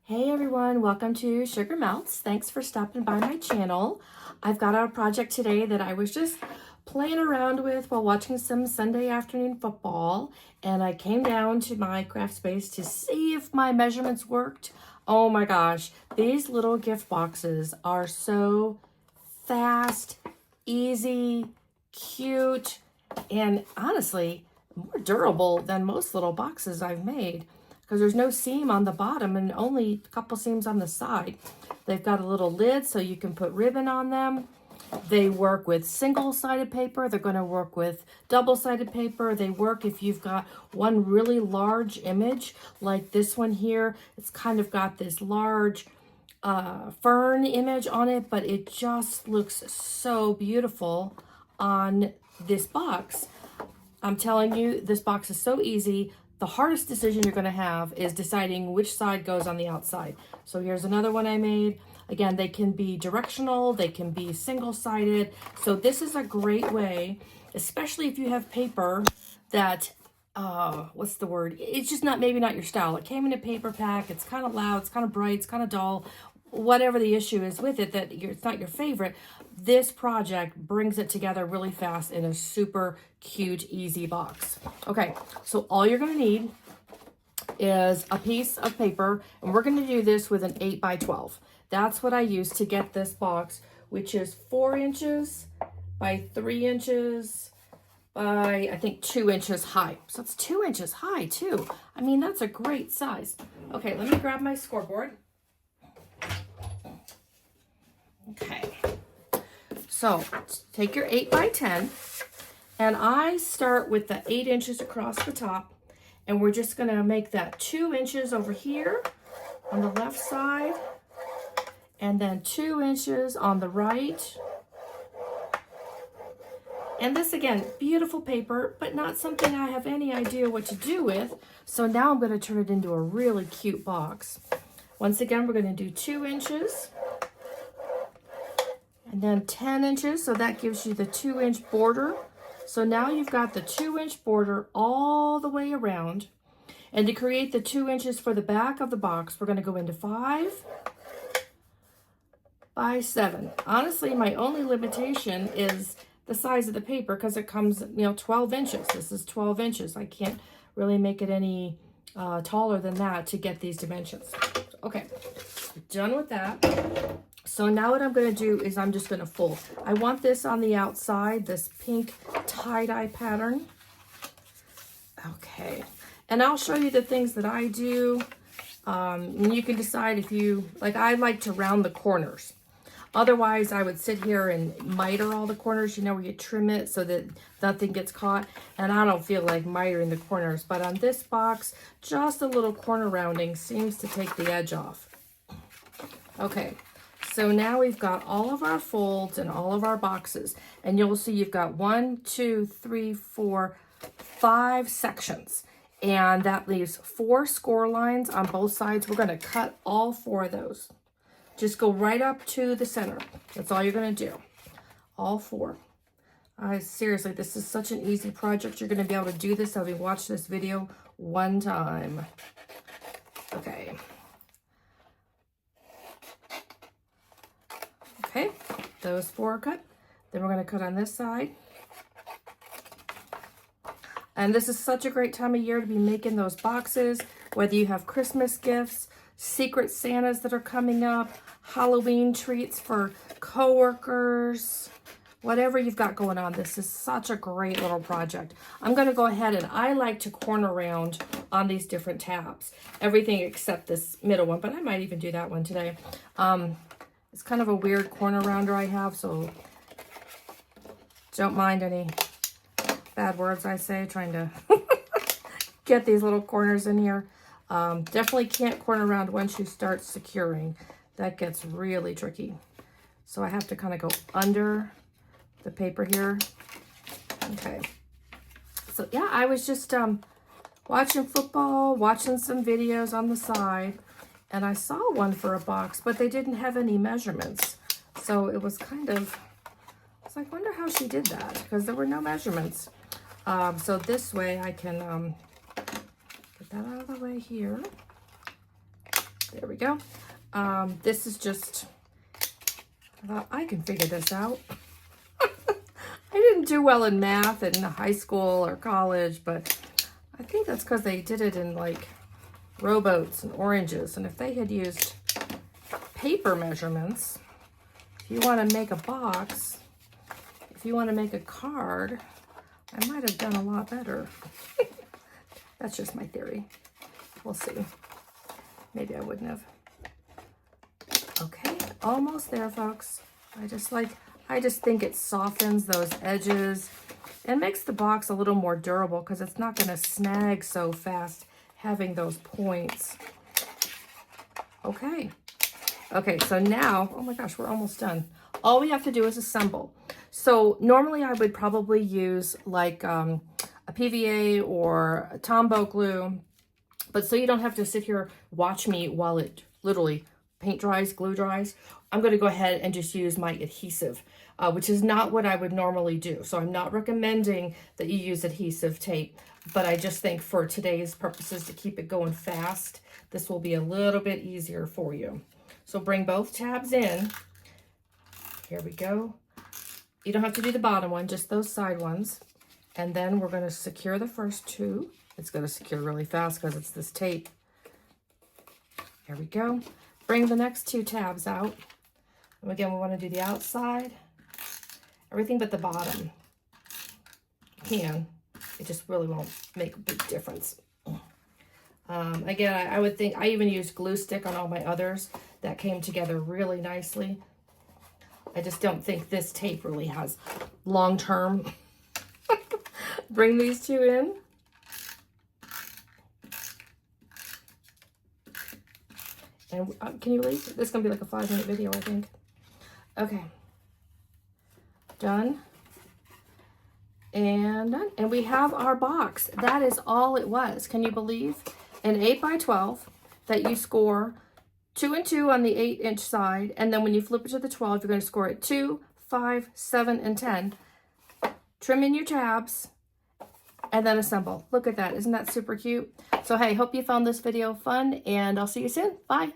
Hey everyone, welcome to Sugar Melts. Thanks for stopping by my channel. I've got a project today that I was just playing around with while watching some Sunday afternoon football, and I came down to my craft space to see if my measurements worked. Oh my gosh, these little gift boxes are so fast, easy, cute, and honestly, more durable than most little boxes I've made, because there's no seam on the bottom and only a couple seams on the side. They've got a little lid so you can put ribbon on them. They work with single-sided paper. They're going to work with double-sided paper. They work if you've got one really large image like this one here. It's kind of got this large fern image on it, but it just looks so beautiful on this box. I'm telling you, this box is so easy. The hardest decision you're going to have is deciding which side goes on the outside. So here's another one I made. Again, they can be directional, they can be single-sided. So this is a great way, especially if you have paper that, what's the word? It's just maybe not your style. It came in a paper pack, it's kind of loud, it's kind of bright, it's kind of dull. Whatever the issue is with it, it's not your favorite, this project brings it together really fast in a super cute, easy box. Okay, so all you're going to need is a piece of paper, and we're going to do this with an 8x12. That's what I use to get this box, which is 4 inches by 3 inches by, I think, 2 inches high. So it's 2 inches high too. I mean, that's a great size. Okay, let me grab my scoreboard. Okay, so take your 8x10, and I start with the 8 inches across the top, and we're just going to make that 2 inches over here on the left side, and then 2 inches on the right. And this, again, beautiful paper, but not something I have any idea what to do with. So now I'm going to turn it into a really cute box. Once again, we're going to do 2 inches. And then 10 inches, so that gives you the 2-inch border. So now you've got the 2-inch border all the way around. And to create the 2 inches for the back of the box, we're going to go into 5 by 7. Honestly, my only limitation is the size of the paper, because it comes, 12 inches. This is 12 inches. I can't really make it any taller than that to get these dimensions. Okay, done with that. So now what I'm going to do is I'm just going to fold. I want this on the outside, this pink tie-dye pattern. Okay, and I'll show you the things that I do. And you can decide if you, I like to round the corners. Otherwise, I would sit here and miter all the corners, where you trim it so that nothing gets caught. And I don't feel like mitering the corners. But on this box, just a little corner rounding seems to take the edge off. Okay. So now we've got all of our folds and all of our boxes, and you'll see you've got 1, 2, 3, 4, 5 sections, and that leaves 4 score lines on both sides. We're going to cut all 4 of those. Just go right up to the center. That's all you're going to do. All 4. Seriously, this is such an easy project. You're going to be able to do this having watched this video one time. Okay. Okay, those 4 are cut. Then we're going to cut on this side. And this is such a great time of year to be making those boxes, whether you have Christmas gifts, Secret Santas that are coming up, Halloween treats for coworkers, whatever you've got going on. This is such a great little project. I'm going to go ahead, and I like to corner round on these different tabs. Everything except this middle one, but I might even do that one today. It's kind of a weird corner rounder I have, so don't mind any bad words I say trying to get these little corners in here. Definitely can't corner round once you start securing. That gets really tricky. So I have to kind of go under the paper here. Okay. So yeah, I was just watching football, watching some videos on the side. And I saw one for a box, but they didn't have any measurements. So it was kind of, I was like, wonder how she did that, because there were no measurements. So this way I can get that out of the way here. There we we go. This is just, I thought I can figure this out. I didn't do well in math in high school or college, but I think that's because they did it in like rowboats and oranges. And if they had used paper measurements, if you want to make a box, if you want to make a card, I might have done a lot better. That's just my theory. We'll see. Maybe I wouldn't have. Okay, almost there, folks. I just think it softens those edges and makes the box a little more durable because it's not going to snag so fast having those points. Okay. Okay, so now, oh my gosh, we're almost done. All we have to do is assemble. So normally I would probably use like a PVA or a Tombow glue, but so you don't have to sit here, watch me while it literally paint dries, glue dries, I'm going to go ahead and just use my adhesive, which is not what I would normally do. So I'm not recommending that you use adhesive tape, but I just think for today's purposes to keep it going fast, this will be a little bit easier for you. So bring both tabs in. Here we go. You don't have to do the bottom one, just those side ones. And then we're going to secure the first two. It's going to secure really fast because it's this tape. Here we go. Bring the next two tabs out. And again, we want to do the outside, everything but the bottom. You can. It just really won't make a big difference. Again, I would think, I even used glue stick on all my others. That came together really nicely. I just don't think this tape really has long term. Bring these two in. And can you believe this is going to be like a 5-minute video, I think. Okay. Done. And done. And we have our box. That is all it was. Can you believe? An 8x12 that you score 2 and 2 on the 8-inch side. And then when you flip it to the 12, you're going to score it 2, 5, 7, and 10. Trim in your tabs. And then assemble. Look at that. Isn't that super cute? So, hey, hope you found this video fun, and I'll see you soon. Bye.